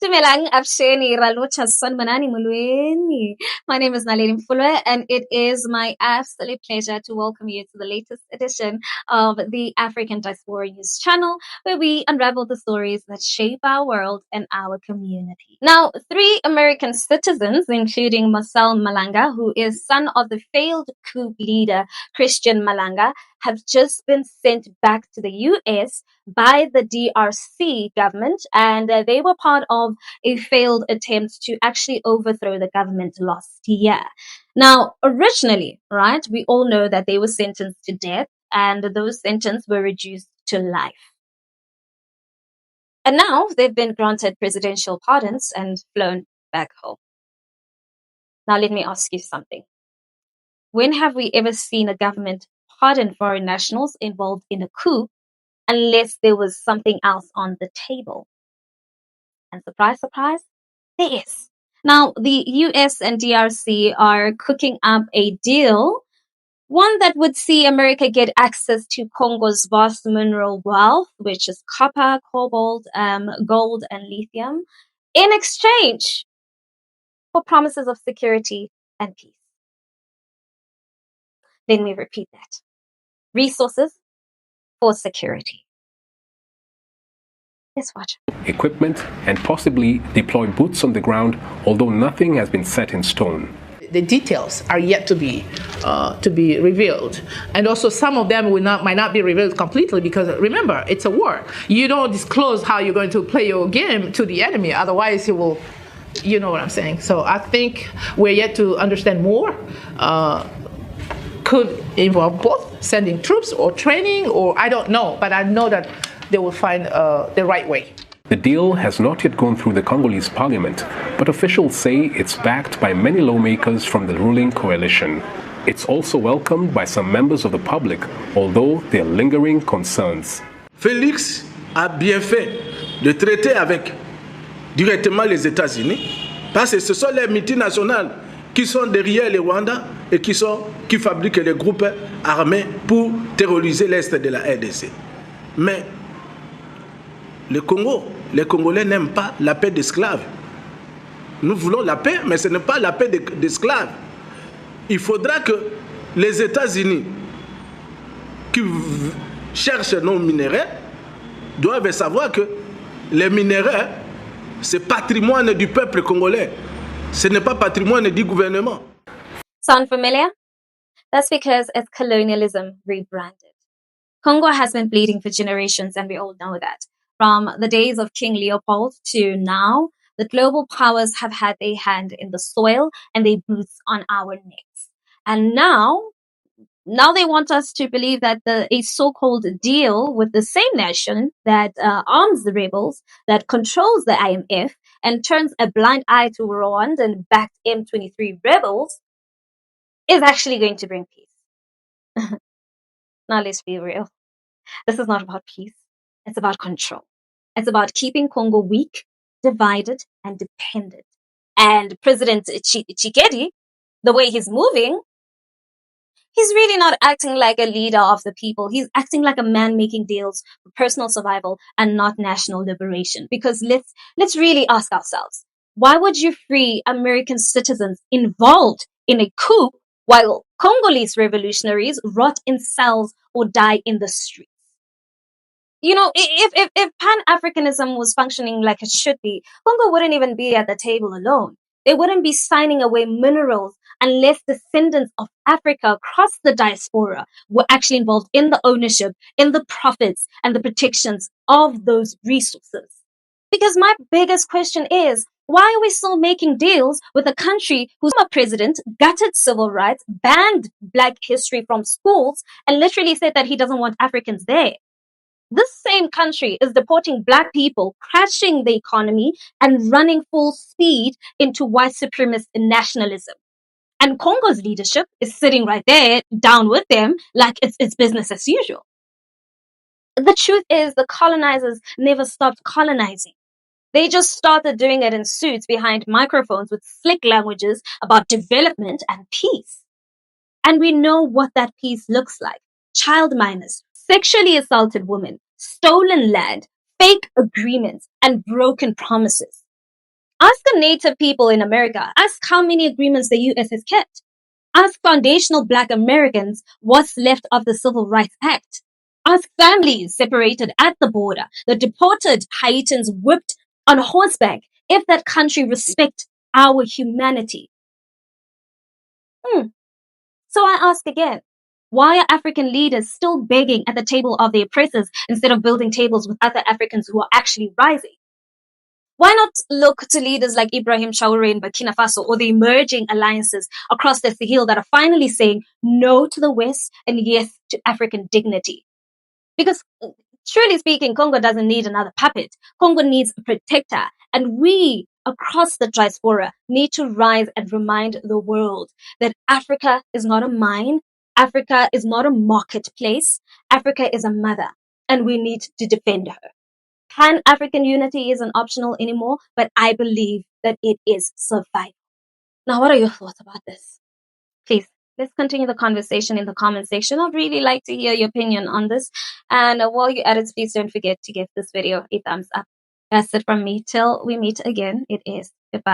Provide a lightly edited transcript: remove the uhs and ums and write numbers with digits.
Dumelang Absheni Ralocha Sonmanani Mulweni. My name is Naledi Mfoloe, and it is my absolute pleasure to welcome you to the latest edition of the African Diaspora News channel, where we unravel the stories that shape our world and our community. Now, 3 American citizens, including Marcel Malanga, who is son of the failed coup leader Christian Malanga, have just been sent back to the U.S. by the DRC government, and they were part of a failed attempt to actually overthrow the government last year. Now, originally, right, we all know that they were sentenced to death, and those sentences were reduced to life. And now they've been granted presidential pardons and flown back home. Now, let me ask you something. When have we ever seen a government pardon foreign nationals involved in a coup unless there was something else on the table? And surprise, surprise, there is. Now, the US and DRC are cooking up a deal, one that would see America get access to Congo's vast mineral wealth, which is copper, cobalt, gold, and lithium, in exchange for promises of security and peace. Let me repeat that. Resources for security. Let's watch. Equipment and possibly deploy boots on the ground, although nothing has been set in stone. The details are yet to be revealed, and also some of them might not be revealed completely, because remember, it's a war. You don't disclose how you're going to play your game to the enemy, otherwise you will, you know what I'm saying. So I think we're yet to understand more. Could involve both sending troops or training, or I don't know, but I know that they will find the right way. The deal has not yet gone through the Congolese parliament, but officials say it's backed by many lawmakers from the ruling coalition. It's also welcomed by some members of the public, although there are lingering concerns. Félix a bien fait de traiter avec directement les États-Unis, parce que ce sont les multinationales qui sont derrière les Rwandais et qui fabriquent les groupes armés pour terroriser l'Est de la RDC. Mais le Congo, les Congolais n'aiment pas la paix d'esclaves. Nous voulons la paix, mais ce n'est pas la paix d'esclaves. Il faudra que les États-Unis qui cherchent nos minéraux doivent savoir que les minéraux, c'est patrimoine du peuple congolais. Ce n'est pas patrimoine du gouvernement. Sound familiar? That's because it's colonialism rebranded. Congo has been bleeding for generations, and we all know that. From the days of King Leopold to now, the global powers have had their hand in the soil and their boots on our necks. And now they want us to believe that a so-called deal with the same nation that arms the rebels, that controls the IMF, and turns a blind eye to Rwanda and backed M23 rebels is actually going to bring peace. Now let's be real. This is not about peace. It's about control. It's about keeping Congo weak, divided, and dependent. And President Tshisekedi, the way he's moving, he's really not acting like a leader of the people. He's acting like a man making deals for personal survival and not national liberation. Because let's really ask ourselves, why would you free American citizens involved in a coup while Congolese revolutionaries rot in cells or die in the streets? You know, if Pan-Africanism was functioning like it should be, Congo wouldn't even be at the table alone. They wouldn't be signing away minerals unless descendants of Africa across the diaspora were actually involved in the ownership, in the profits, and the protections of those resources. Because my biggest question is, why are we still making deals with a country whose president gutted civil rights, banned Black history from schools, and literally said that he doesn't want Africans there? This same country is deporting Black people, crashing the economy, and running full speed into white supremacist nationalism. And Congo's leadership is sitting right there, down with them, like it's business as usual. The truth is, the colonizers never stopped colonizing. They just started doing it in suits behind microphones with slick languages about development and peace. And we know what that peace looks like. Child minors, sexually assaulted women, stolen land, fake agreements, and broken promises. Ask the native people in America. Ask how many agreements the U.S. has kept. Ask foundational Black Americans what's left of the Civil Rights Act. Ask families separated at the border, the deported Haitians whipped on horseback, if that country respect our humanity. So I ask again, why are African leaders still begging at the table of the oppressors instead of building tables with other Africans who are actually rising? Why not look to leaders like Ibrahim Traoré in Burkina Faso or the emerging alliances across the Sahel that are finally saying no to the West and yes to African dignity? Because truly speaking, Congo doesn't need another puppet. Congo needs a protector. And we across the diaspora need to rise and remind the world that Africa is not a mine. Africa is not a marketplace. Africa is a mother, and we need to defend her. Pan-African unity isn't optional anymore, but I believe that it is survival. Now, what are your thoughts about this? Please, let's continue the conversation in the comment section. I'd really like to hear your opinion on this. And while you're at it, please don't forget to give this video a thumbs up. That's it from me. Till we meet again, it is goodbye.